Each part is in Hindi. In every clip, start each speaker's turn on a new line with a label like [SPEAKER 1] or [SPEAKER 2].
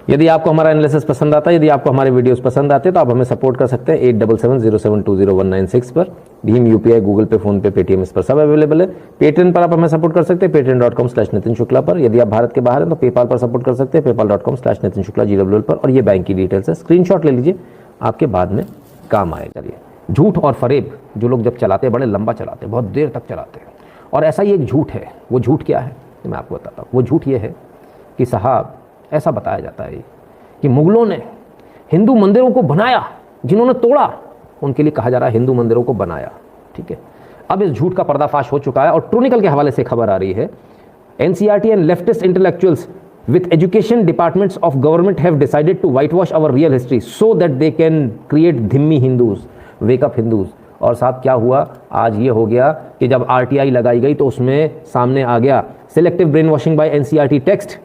[SPEAKER 1] यदि आपको हमारा एनालिसिस पसंद आता है, यदि आपको हमारे वीडियोस पसंद आते हैं तो आप हमें सपोर्ट कर सकते हैं 8770720196 पर। भीम, यूपीआई, गूगल पे, फोन पे, पेटीएम, इस पर सब अवेलेबल है। पेटीएम पर आप हमें सपोर्ट कर सकते हैं patreon.com/नितिन शुक्ला पर। यदि आप भारत के बाहर हैं तो पेपाल पर सपोर्ट कर सकते हैं paypal.com/नितिन शुक्ला GWL पर। और ये बैंक की डिटेल्स है, स्क्रीनशॉट ले लीजिए, आपके बाद में काम आएगा। चलिए, झूठ और फरेब जो लोग जब चलाते हैं बड़े लंबा चलाते हैं, बहुत देर तक चलाते हैं। और ऐसा ही एक झूठ है। वो झूठ क्या है तो मैं आपको बताता हूँ। वो झूठ ये है कि साहब ऐसा बताया जाता है कि मुगलों ने हिंदू मंदिरों को बनाया, जिन्होंने तोड़ा उनके लिए कहा जा रहा है हिंदू मंदिरों को बनाया। ठीक है, अब इस झूठ का पर्दाफाश हो चुका है और ट्रोनिकल के हवाले से खबर आ रही है, NCERT and leftist intellectuals with education departments of government have decided to whitewash our real history so that they can create dhimmi Hindus, wake up Hindus। और साहब क्या हुआ, आज ये हो गया कि जब आरटीआई लगाई गई तो उसमें सामने आ गया selective brain washing by NCERT text.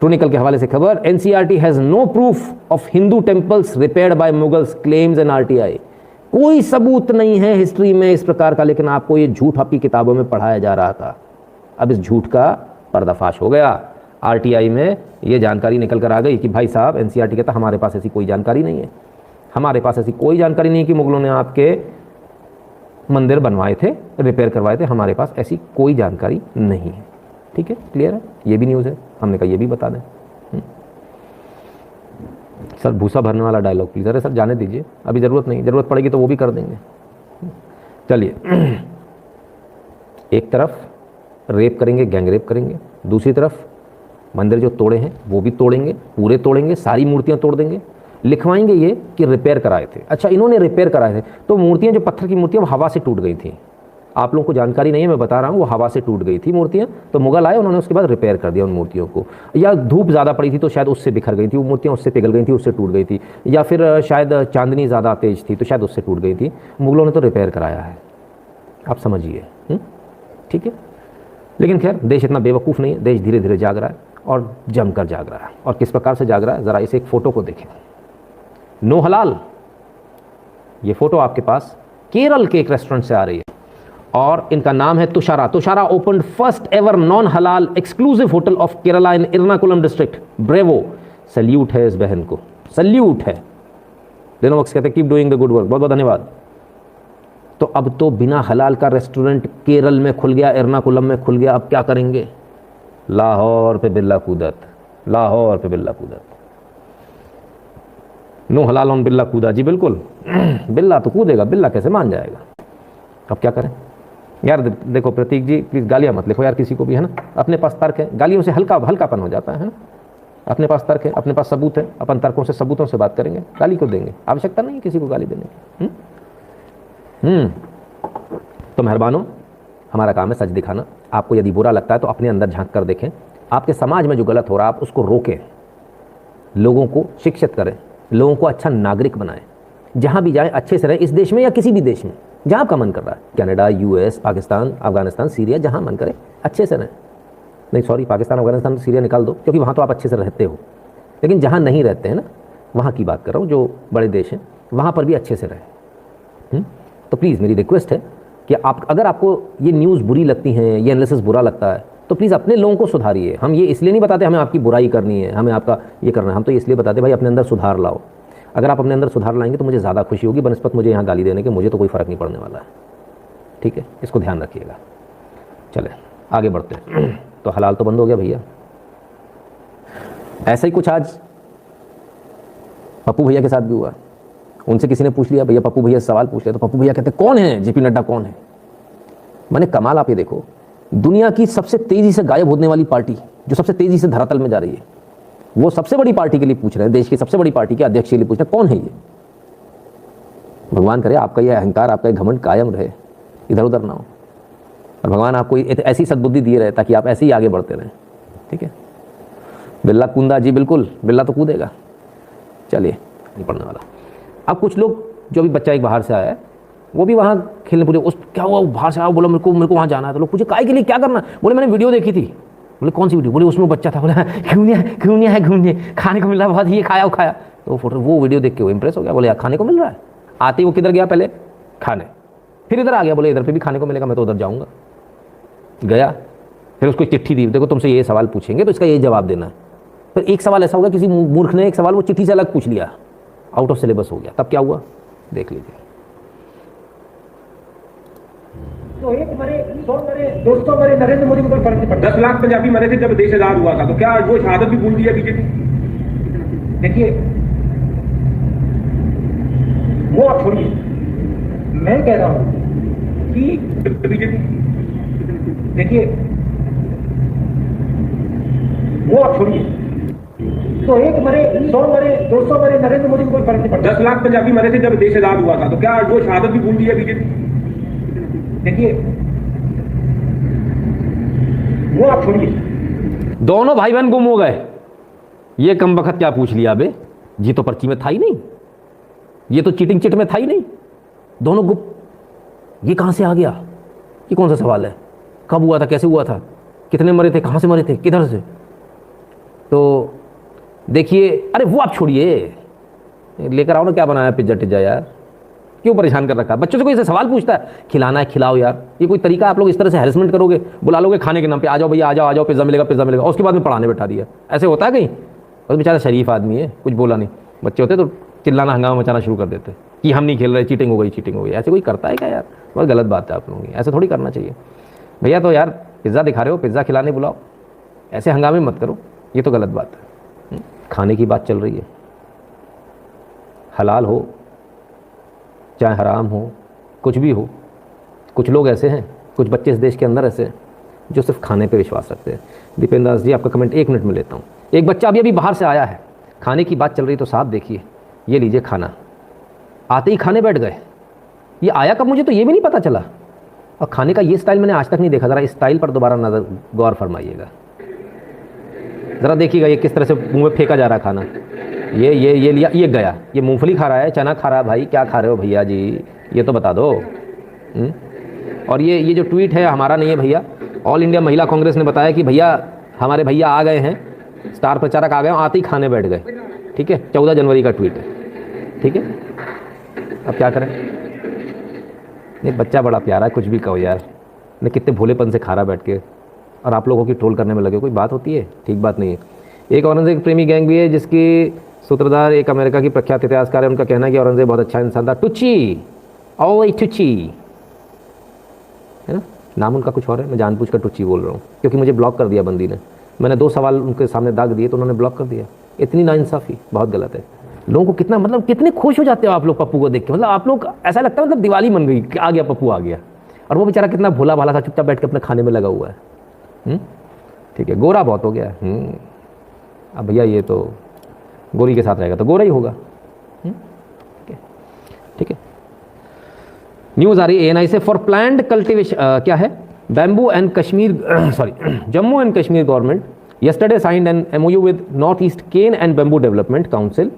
[SPEAKER 1] ट्रोनिकल के हवाले से खबर, NCERT has no proof of Hindu temples repaired by Mughals claims and RTI. कोई सबूत नहीं है हिस्ट्री में इस प्रकार का, लेकिन आपको ये झूठ आपकी किताबों में पढ़ाया जा रहा था। अब इस झूठ का पर्दाफाश हो गया। आरटीआई में ये जानकारी निकल कर आ गई कि भाई साहब, एनसीईआरटी कहता हमारे पास ऐसी कोई जानकारी नहीं है, हमारे पास ऐसी कोई जानकारी नहीं है कि मुगलों ने आपके मंदिर बनवाए थे, रिपेयर करवाए थे, हमारे पास ऐसी कोई जानकारी नहीं है। ठीक है, क्लियर है, ये भी न्यूज़ है, हमने कहा ये भी बता दें। सर भूसा भरने वाला डायलॉग प्लीज़, अरे सर जाने दीजिए, अभी ज़रूरत नहीं, ज़रूरत पड़ेगी तो वो भी कर देंगे। चलिए, एक तरफ रेप करेंगे, गैंग रेप करेंगे, दूसरी तरफ मंदिर जो तोड़े हैं वो भी तोड़ेंगे, पूरे तोड़ेंगे, सारी मूर्तियां तोड़ देंगे, लिखवाएंगे ये कि रिपेयर कराए थे। अच्छा, इन्होंने रिपेयर कराए थे तो मूर्तियां जो पत्थर की मूर्तियां वो हवा से टूट गई थी। आप लोगों को जानकारी नहीं है, मैं बता रहा हूँ, वो हवा से टूट गई थी मूर्तियां, तो मुगल आए, उन्होंने उसके बाद रिपेयर कर दिया उन मूर्तियों को। या धूप ज़्यादा पड़ी थी तो शायद उससे बिखर गई थी वो मूर्तियाँ, उससे पिघल गई थी, उससे टूट गई थी, या फिर शायद चांदनी ज़्यादा तेज थी तो शायद उससे टूट गई थी। मुगलों ने तो रिपेयर कराया है, आप समझिए। ठीक है, लेकिन खैर देश इतना बेवकूफ़ नहीं है, देश धीरे धीरे जाग रहा है और जमकर जाग रहा है। और किस प्रकार से जाग रहा है, ज़रा इस एक फ़ोटो को देखें। नो हलाल, ये फ़ोटो आपके पास केरल के एक रेस्टोरेंट से आ रही है और इनका नाम है Tushara. Tushara opened first ever non halal exclusive hotel of Kerala in Ernakulam district. Bravo, salute है इस बहन को, सल्यूट है। लिनोवक्स कहते हैं keep doing the good work, बहुत बहुत धन्यवाद। तो अब तो बिना हलाल का रेस्टोरेंट केरल में खुल गया, एर्नाकुलम में खुल गया, अब क्या करेंगे? लाहौर पे बिल्ला कूदत, लाहौर पे बिल्ला कूदत। नो हलाल ऑन बिल्ला कूदा, जी बिल्कुल, बिल्ला तो कूदेगा, बिल्ला कैसे मान जाएगा? अब क्या करें यार? देखो प्रतीक जी प्लीज़ गालियाँ मत लिखो यार किसी को भी, है ना। अपने पास तर्क है, गालियों से हल्कापन हो जाता है ना। अपने पास तर्क है, अपने पास सबूत है, अपन तर्कों से सबूतों से बात करेंगे, गाली को देंगे, आवश्यकता नहीं है किसी को गाली देने की। तो मेहरबानो, हमारा काम है सच दिखाना। आपको यदि बुरा लगता है तो अपने अंदर झांक कर देखें, आपके समाज में जो गलत हो रहा है आप उसको रोकें, लोगों को शिक्षित करें, लोगों को अच्छा नागरिक बनाएं, जहां भी जाएं अच्छे से रहें, इस देश में या किसी भी देश में जहां आपका मन कर रहा है, Canada, US, Pakistan, Afghanistan, Syria, जहां मन करे अच्छे से रहें। नहीं सॉरी, पाकिस्तान, अफगानिस्तान, सीरिया निकाल दो क्योंकि वहाँ तो आप अच्छे से रहते हो, लेकिन जहाँ नहीं रहते हैं ना, वहाँ की बात कर रहा हूँ, जो बड़े देश हैं वहाँ पर भी अच्छे से रहें। तो प्लीज़ मेरी रिक्वेस्ट है कि आप, अगर आपको ये न्यूज़ बुरी लगती हैं, ये एनालिसिस बुरा लगता है, तो प्लीज़ अपने लोगों को सुधारिए। हम ये इसलिए नहीं बताते हमें आपकी बुराई करनी है, हमें आपका ये करना है, हम तो इसलिए बताते भाई अपने अंदर सुधार लाओ। अगर आप अपने अंदर सुधार लाएंगे तो मुझे ज़्यादा खुशी होगी बनस्पत मुझे यहाँ गाली देने के, मुझे तो कोई फ़र्क नहीं पड़ने वाला है। ठीक है, इसको ध्यान रखिएगा। चले आगे बढ़ते हैं। तो हलाल तो बंद हो गया भैया। ऐसा ही कुछ आज पप्पू भैया के साथ भी हुआ। उनसे किसी ने पूछ लिया, भैया पप्पू भैया से सवाल पूछ लिया, तो पप्पू भैया कहते कौन है जेपी नड्डा, कौन है? मैंने कमाल, आप ये देखो, दुनिया की सबसे तेजी से गायब होने वाली पार्टी, जो सबसे तेजी से धरातल में जा रही है, वो सबसे बड़ी पार्टी के लिए पूछ रहे हैं, देश की सबसे बड़ी पार्टी के अध्यक्ष के लिए पूछ रहे हैं कौन है ये। भगवान करे आपका ये अहंकार, आपका ये घमंड कायम रहे, इधर उधर ना हो, और भगवान आपको ऐसी सद्बुद्धि दिए रहे ताकि आप ऐसे ही आगे बढ़ते रहें। ठीक है, बिल्ला कूदा, जी बिल्कुल, बिल्ला तो कूदेगा। चलिए नहीं पढ़ने वाला। अब कुछ लोग, जो भी बच्चा एक बाहर से आया है, वो भी वहाँ खेलने पूरे, उस क्या हुआ, बाहर से आया, बोला मेरे को वहाँ जाना है। तो लोग पूछे काय के लिए, क्या करना? बोले मैंने वीडियो देखी थी। बोले कौन सी वीडियो? बोले उसमें बच्चा था। बोले घूमने है, घूमने खाने को मिल रहा है बहुत, ये खाया वो खाया। तो फोटो, वो वीडियो देख के वो इंप्रेस हो गया, बोले यार खाने को मिल रहा है। आते ही वो किधर गया, पहले खाने, फिर इधर आ गया, बोले इधर पे भी खाने को मिलेगा, मैं तो उधर जाऊँगा। गया, फिर उसको चिट्ठी दी, देखो तुमसे ये सवाल पूछेंगे तो इसका ये जवाब देना है। तो एक सवाल ऐसा होगा, किसी मूर्ख ने एक सवाल वो चिट्ठी से अलग पूछ लिया, आउट ऑफ सिलेबस हो गया, तब क्या हुआ देख लीजिए।
[SPEAKER 2] तो एक मरे, 100 मरे, 200 मरे, नरेंद्र मोदी को कोई फर्क नहीं पड़ता।
[SPEAKER 3] 10 लाख पंजाबी मरे थे जब देश आजाद हुआ था, तो क्या वो शहादत भी भूल दिया बीजेपी?
[SPEAKER 2] देखिए वो आप छोड़िए, मैं कह रहा हूं कि
[SPEAKER 3] बीजेपी,
[SPEAKER 2] देखिए वो आप छोड़िए, तो एक मरे, 100 मरे, 200 मरे, नरेंद्र मोदी को कोई फर्क नहीं पड़ता।
[SPEAKER 3] 10 लाख पंजाबी मरे थे जब देश आजाद हुआ था, तो क्या वो शहादत भी भूल दिया बीजेपी?
[SPEAKER 2] देखिए वो आप छोड़िए,
[SPEAKER 1] दोनों भाई बहन गुम हो गए, ये कम वक्त क्या पूछ लिया बे, जी तो पर्ची में था ही नहीं, ये तो चीटिंग चिट में था ही नहीं, दोनों गुम, ये कहां से आ गया, ये कौन सा सवाल है, कब हुआ था, कैसे हुआ था, कितने मरे थे, कहां से मरे थे, किधर से। तो देखिए, अरे वो आप छोड़िए, लेकर आओ ना क्या बनाया पिज्जा टिज्जा यार, क्यों परेशान कर रखा है बच्चों से। कोई ऐसे सवाल पूछता है, खिलाना है खिलाओ यार, ये कोई तरीका? आप लोग इस तरह से हैरेसमेंट करोगे, बुला लोगे खाने के नाम पे, आ जाओ भैया आ जाओ पिज्जा मिलेगा पिज्जा मिलेगा, और उसके बाद में पढ़ाने बैठा दिया, ऐसे होता है कहीं? और बेचारा शरीफ आदमी है, कुछ बोला नहीं, बच्चे होते तो चिल्लाना हंगामा मचाना शुरू कर देते कि हम नहीं खेल रहे, चीटिंग हो गई चीटिंग हो गई। ऐसे कोई करता है क्या यार? बहुत गलत बात है आप लोगों की, ऐसे थोड़ी करना चाहिए भैया। तो यार पिज़्ज़ा दिखा रहे हो, पिज़्ज़ा खिलाने बुलाओ, ऐसे हंगामे मत करो, ये तो गलत बात है। खाने की बात चल रही है, हलाल हो चाहे हराम हो, कुछ भी हो, कुछ लोग ऐसे हैं, कुछ बच्चे इस देश के अंदर ऐसे हैं जो सिर्फ खाने पे विश्वास रखते हैं। दीपेंद्र दास जी आपका कमेंट 1 मिनट में लेता हूँ। एक बच्चा अभी बाहर से आया है, खाने की बात चल रही तो साहब देखिए, ये लीजिए खाना, आते ही खाने बैठ गए, ये आया कब मुझे तो ये भी नहीं पता चला। और खाने का ये स्टाइल मैंने आज तक नहीं देखा, ज़रा इस स्टाइल पर दोबारा नजर गौर फरमाइएगा, ज़रा देखिएगा ये किस तरह से मुंह में फेंका जा रहा है खाना। ये लिया, ये गया, ये मूंगफली खा रहा है, चना खा रहा है, भाई क्या खा रहे हो भैया जी, ये तो बता दो। और ये जो ट्वीट है हमारा नहीं है भैया, ऑल इंडिया महिला कांग्रेस ने बताया कि भैया हमारे भैया आ गए हैं, स्टार प्रचारक आ गए, आते ही खाने बैठ गए, ठीक है, 14 जनवरी का ट्वीट है, ठीक है। अब क्या करें, नहीं बच्चा बड़ा प्यारा है, कुछ भी कहो यार, मैं कितने भोलेपन से खा रहा बैठ के, और आप लोगों की ट्रोल करने में लगे, कोई बात होती है? ठीक बात नहीं है। एक औरंगजेब प्रेमी गैंग भी है जिसकी सूत्रधार एक अमेरिका की प्रख्यात इतिहासकार है, उनका कहना है कि औरंगजेब बहुत अच्छा इंसान था। टुची, ओ टुची, है ना, नाम उनका कुछ और है, मैं जानबूझकर टुची बोल रहा हूँ क्योंकि मुझे ब्लॉक कर दिया बंदी ने, मैंने 2 सवाल उनके सामने दाग दिए तो उन्होंने ब्लॉक कर दिया। इतनी नाइंसाफ़ी बहुत गलत है। लोगों को कितना, मतलब कितने खुश हो जाते हो आप लोग पप्पू को देख के, मतलब आप लोग ऐसा लगता है मतलब दिवाली मन गई, आ गया पप्पू आ गया, और वो बेचारा कितना भोला भाला था, चुपचाप बैठ के अपने खाने में लगा हुआ है। ठीक है, गोरा बहुत हो गया। अब भैया ये तो गोरी के साथ रहेगा तो गोरा ही होगा। ठीक है, न्यूज़ आ रही है एएनआई से, फॉर प्लान्ड कल्टिवेशन, क्या है, bamboo and Kashmir sorry Jammu and Kashmir government yesterday signed an MOU with Northeast Cane and Bamboo Development Council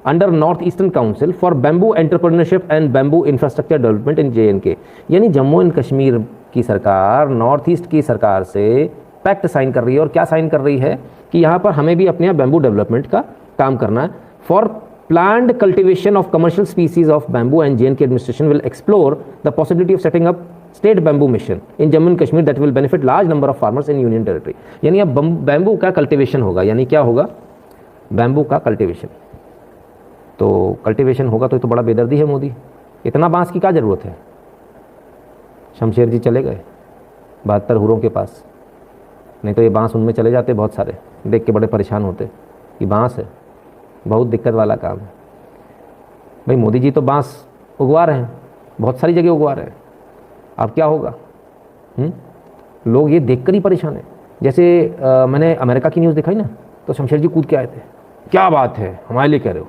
[SPEAKER 1] under Northeastern Council for bamboo entrepreneurship and bamboo infrastructure development in JNK। यानी जम्मू एंड कश्मीर की सरकार नॉर्थ ईस्ट की सरकार से पैक्ट साइन कर रही है, और क्या साइन कर रही है कि यहाँ पर हमें भी अपने यहाँ बैम्बू डेवलपमेंट का काम करना है। For planned cultivation of commercial species of bamboo, and JNK administration will explore the possibility of setting up state bamboo mission in Jammu and Kashmir that will benefit large number of farmers in union territory। यानी अब बैम्बू का कल्टीवेशन होगा, यानी क्या होगा, बैम्बू का कल्टीवेशन। तो कल्टीवेशन होगा तो ये तो बड़ा बेदर्दी है मोदी, इतना बांस की क्या ज़रूरत है। शमशेर जी चले गए 72 हुरों के पास, नहीं तो ये बांस उनमें चले जाते बहुत सारे, देख के बड़े परेशान होते कि बांस है, बहुत दिक्कत वाला काम है। भाई मोदी जी तो बांस उगवा रहे हैं, बहुत सारी जगह उगवा रहे हैं, अब क्या होगा? लोग ये देखकर ही परेशान है। जैसे मैंने अमेरिका की न्यूज़ दिखाई ना, तो शमशेर जी कूद के आए थे, क्या बात है हमारे लिए कह रहे हो,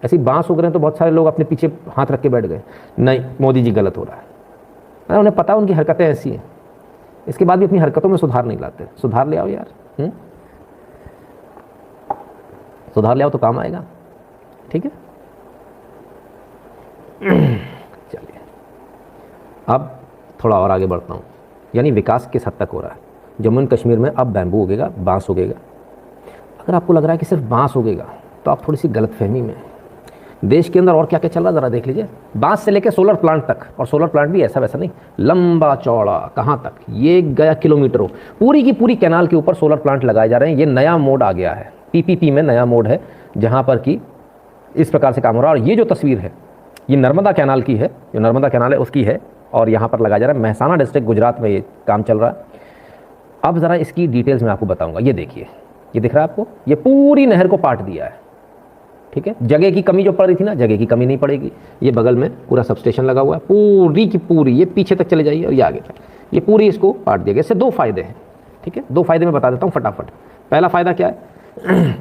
[SPEAKER 1] ऐसी बांस उग रहे हैं, तो बहुत सारे लोग अपने पीछे हाथ रख के बैठ गए, नहीं मोदी जी गलत हो रहा है। उन्हें पता उनकी हरकतें ऐसी हैं, इसके बाद भी अपनी हरकतों में सुधार नहीं लाते। सुधार ले आओ यार, सुधार ले आओ तो काम आएगा। ठीक है, चलिए अब थोड़ा और आगे बढ़ता हूँ। यानी विकास किस हद तक हो रहा है जम्मू एंड कश्मीर में? अब बैम्बू उगेगा, बांस उगेगा। अगर आपको लग रहा है कि सिर्फ बांस उगेगा तो आप थोड़ी सी गलतफहमी में। देश के अंदर और क्या क्या चल रहा है ज़रा देख लीजिए, बांस से लेकर सोलर प्लांट तक, और सोलर प्लांट भी ऐसा वैसा नहीं, लंबा चौड़ा, कहाँ तक, ये गया किलोमीटरों, पूरी की पूरी कैनाल के ऊपर सोलर प्लांट लगाए जा रहे हैं। ये नया मोड आ गया है, PPP में नया मोड है जहाँ पर कि इस प्रकार से काम हो रहा है। और ये जो तस्वीर है ये नर्मदा कैनाल की है, जो नर्मदा कैनाल है उसकी है, और यहाँ पर लगाया जा रहा है। महसाना डिस्ट्रिक्ट गुजरात में ये काम चल रहा है। अब ज़रा इसकी डिटेल्स मैं आपको बताऊँगा। ये देखिए, ये दिख रहा है आपको, ये पूरी नहर को पाट दिया है, ठीक है। जगह की कमी जो पड़ रही थी ना, जगह की कमी नहीं पड़ेगी। ये बगल में पूरा सब स्टेशन लगा हुआ है, पूरी की पूरी, ये पीछे तक चले जाइए और ये आगे तक, ये पूरी इसको पाट दिया गया। इससे दो फायदे हैं, ठीक है। दो फायदे मैं बता देता हूँ फटाफट। पहला फायदा क्या है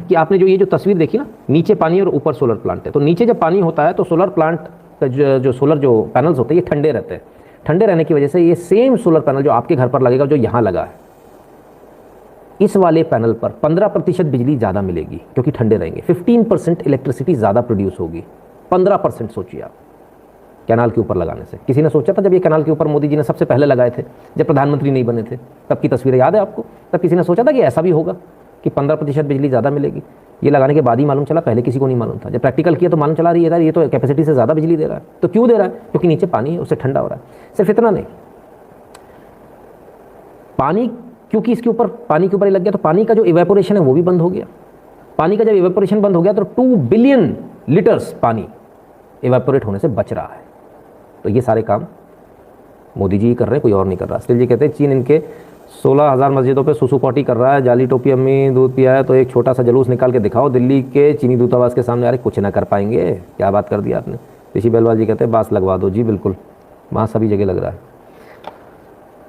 [SPEAKER 1] कि आपने जो ये जो तस्वीर देखी ना, नीचे पानी और ऊपर सोलर प्लांट है। तो नीचे जब पानी होता है तो सोलर प्लांट का जो सोलर जो पैनल्स होते हैं ये ठंडे रहते हैं। ठंडे रहने की वजह से ये सेम सोलर पैनल जो आपके घर पर लगेगा, जो यहाँ लगा है, इस वाले पैनल पर 15% बिजली ज़्यादा मिलेगी क्योंकि ठंडे रहेंगे। 15% इलेक्ट्रिसिटी ज़्यादा प्रोड्यूस होगी। 15% सोचिए आप, कैनाल के ऊपर लगाने से। किसी ने सोचा था जब ये कैनाल के ऊपर मोदी जी ने सबसे पहले लगाए थे, जब प्रधानमंत्री नहीं बने थे, तब की तस्वीरें याद है आपको? तब किसी ने सोचा था कि ऐसा भी होगा कि 15% बिजली ज़्यादा मिलेगी? ये लगाने के बाद ही मालूम चला, पहले किसी को नहीं मालूम था। जब प्रैक्टिकल किया तो मालूम चला रही है ये तो कैपेसिटी से ज़्यादा बिजली दे रहा है। तो क्यों दे रहा है? क्योंकि नीचे पानी है, उससे ठंडा हो रहा है। सिर्फ इतना नहीं, पानी क्योंकि इसके ऊपर पानी के ऊपर ही लग गया तो पानी का जो इवेपोरेशन है वो भी बंद हो गया। पानी का जब इवेपोरेशन बंद हो गया तो 2 बिलियन लीटर्स पानी इवेपोरेट होने से बच रहा है। तो ये सारे काम मोदी जी कर रहे हैं, कोई और नहीं कर रहा। स्टिल जी कहते हैं चीन इनके 16,000 मस्जिदों पे सुसु पॉटी कर रहा है, जाली टोपी अम्मी दूध पिया है, तो एक छोटा सा जुलूस निकाल के दिखाओ दिल्ली के चीनी दूतावास के सामने। अरे कुछ ना कर पाएंगे, क्या बात कर दिया आपने। ऋषि बेलवाल जी कहते हैं बांस लगवा दो। जी बिल्कुल, बांस सभी जगह लग रहा है,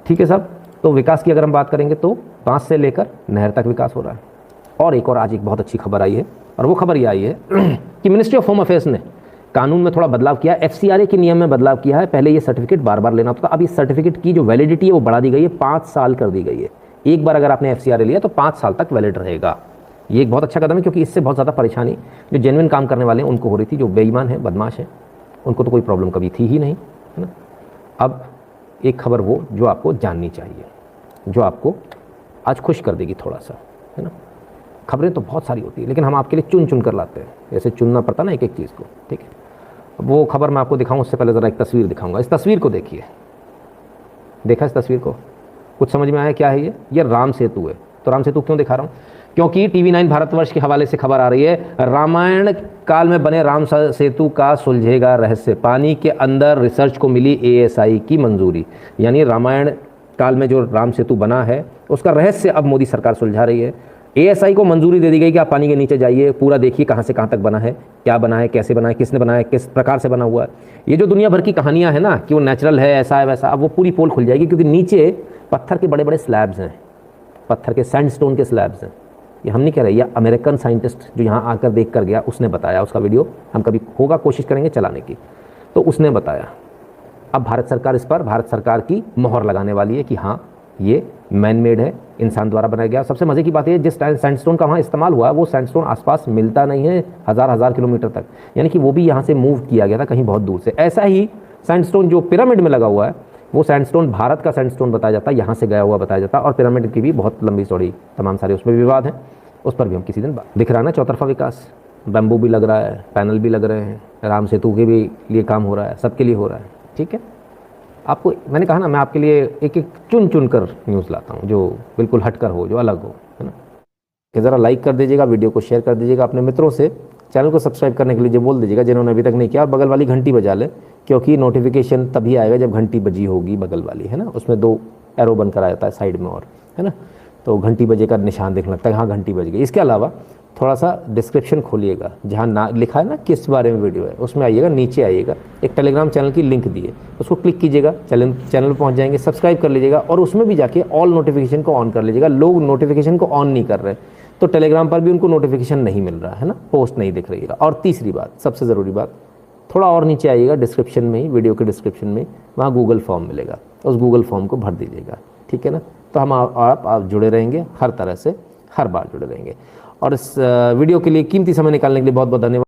[SPEAKER 1] ठीक है साहब। तो विकास की अगर हम बात करेंगे तो बांस से लेकर नहर तक विकास हो रहा है। और एक और आज एक बहुत अच्छी खबर आई है, और वो खबर ये आई है कि मिनिस्ट्री ऑफ होम अफेयर्स ने कानून में थोड़ा बदलाव किया। FCRA के नियम में बदलाव किया है। पहले ये सर्टिफिकेट बार बार लेना होता था, अब इस सर्टिफिकेट की जो वैलिडिटी है वो बढ़ा दी गई है, 5 साल कर दी गई है। एक बार अगर आपने FCRA लिया तो 5 साल तक वैलिड रहेगा। ये एक बहुत अच्छा कदम है क्योंकि इससे बहुत ज़्यादा परेशानी जो जेन्युइन काम करने वाले हैं उनको हो रही थी। जो बेईमान है, बदमाश है, उनको तो कोई प्रॉब्लम कभी थी ही नहीं, है ना। अब एक खबर वो जो आपको जाननी चाहिए, जो आपको आज खुश कर देगी थोड़ा सा, है ना। खबरें तो बहुत सारी होती है लेकिन हम आपके लिए चुन चुन कर लाते हैं, ऐसे चुनना पड़ता ना एक एक चीज़ को, ठीक है। वो खबर मैं आपको दिखाऊं उससे पहले ज़रा एक तस्वीर दिखाऊंगा। इस तस्वीर को देखिए, देखा इस तस्वीर को? कुछ समझ में आया क्या है ये राम सेतु है। तो राम सेतु क्यों दिखा रहा हूँ? क्योंकि TV9 भारतवर्ष के हवाले से खबर आ रही है, रामायण काल में बने राम सेतु का सुलझेगा रहस्य। पानी के अंदर रिसर्च को मिली ASI की मंजूरी। यानी रामायण काल में जो राम सेतु बना है उसका रहस्य अब मोदी सरकार सुलझा रही है। ASI को मंजूरी दे दी गई कि आप पानी के नीचे जाइए, पूरा देखिए कहाँ से कहाँ तक बना है, क्या बना है, कैसे बना है, किसने बनाया है, किस प्रकार से बना हुआ है। ये जो दुनिया भर की कहानियाँ हैं ना कि वो नेचुरल है, ऐसा है वैसा, अब वो पूरी पोल खुल जाएगी क्योंकि नीचे पत्थर के बड़े बड़े स्लैब्स हैं, पत्थर के सैंडस्टोन के स्लैब्स हैं। ये हम नहीं कह रहे, ये अमेरिकन साइंटिस्ट जो यहाँ आकर देख कर गया उसने बताया। उसका वीडियो हम कभी होगा कोशिश करेंगे चलाने की, तो उसने बताया। अब भारत सरकार इस पर भारत सरकार की मोहर लगाने वाली है कि हाँ ये मैन मेड है, इंसान द्वारा बनाया गया। सबसे मज़े की बात है जिस सैंडस्टोन का वहाँ इस्तेमाल हुआ है वो सैंडस्टोन आसपास मिलता नहीं है हज़ार किलोमीटर तक, यानी कि वो भी यहाँ से मूव किया गया था कहीं बहुत दूर से। ऐसा ही सैंडस्टोन जो पिरामिड में लगा हुआ है वो सैंडस्टोन भारत का सैंडस्टोन बताया जाता है, यहाँ से गया हुआ बताया जाता है। और पिरामिड की भी बहुत लंबी चौड़ी तमाम सारे उसमें विवाद हैं, उस पर भी हम किसी दिन बात। दिख रहा है ना चौतरफा विकास, बैम्बू भी लग रहा है, पैनल भी लग रहे हैं, राम सेतु के भी लिए काम हो रहा है, सबके लिए हो रहा है, ठीक है। आपको मैंने कहा ना मैं आपके लिए एक एक चुन चुन कर न्यूज़ लाता हूँ जो बिल्कुल हटकर हो, जो अलग हो, है ना। कि ज़रा लाइक कर दीजिएगा, वीडियो को शेयर कर दीजिएगा अपने मित्रों से, चैनल को सब्सक्राइब करने के लिए बोल दीजिएगा जिन्होंने अभी तक नहीं किया, और बगल वाली घंटी बजा लें क्योंकि नोटिफिकेशन तभी आएगा जब घंटी बजी होगी बगल वाली, है ना। उसमें 2 एरो बनकर आ जाता है साइड में, और है ना, तो घंटी बजे का निशान देखने लगता है हाँ घंटी बज गई। इसके अलावा थोड़ा सा डिस्क्रिप्शन खोलिएगा, जहाँ ना लिखा है ना किस बारे में वीडियो है उसमें आइएगा, नीचे आइएगा, एक टेलीग्राम चैनल की लिंक दी है, उसको क्लिक कीजिएगा, चैनल पर पहुँच जाएंगे, सब्सक्राइब कर लीजिएगा और उसमें भी जाके ऑल नोटिफिकेशन को ऑन कर लीजिएगा। लोग नोटिफिकेशन को ऑन नहीं कर रहे तो टेलीग्राम पर भी उनको नोटिफिकेशन नहीं मिल रहा है ना, पोस्ट नहीं दिख रही है। और तीसरी बात, सबसे ज़रूरी बात, थोड़ा और नीचे आइएगा डिस्क्रिप्शन में ही, वीडियो के डिस्क्रिप्शन में वहाँ गूगल फॉर्म मिलेगा, उस गूगल फॉर्म को भर दीजिएगा, ठीक है ना। तो हम आप जुड़े रहेंगे, हर तरह से हर बार जुड़े रहेंगे। और इस वीडियो के लिए कीमती समय निकालने के लिए बहुत बहुत धन्यवाद।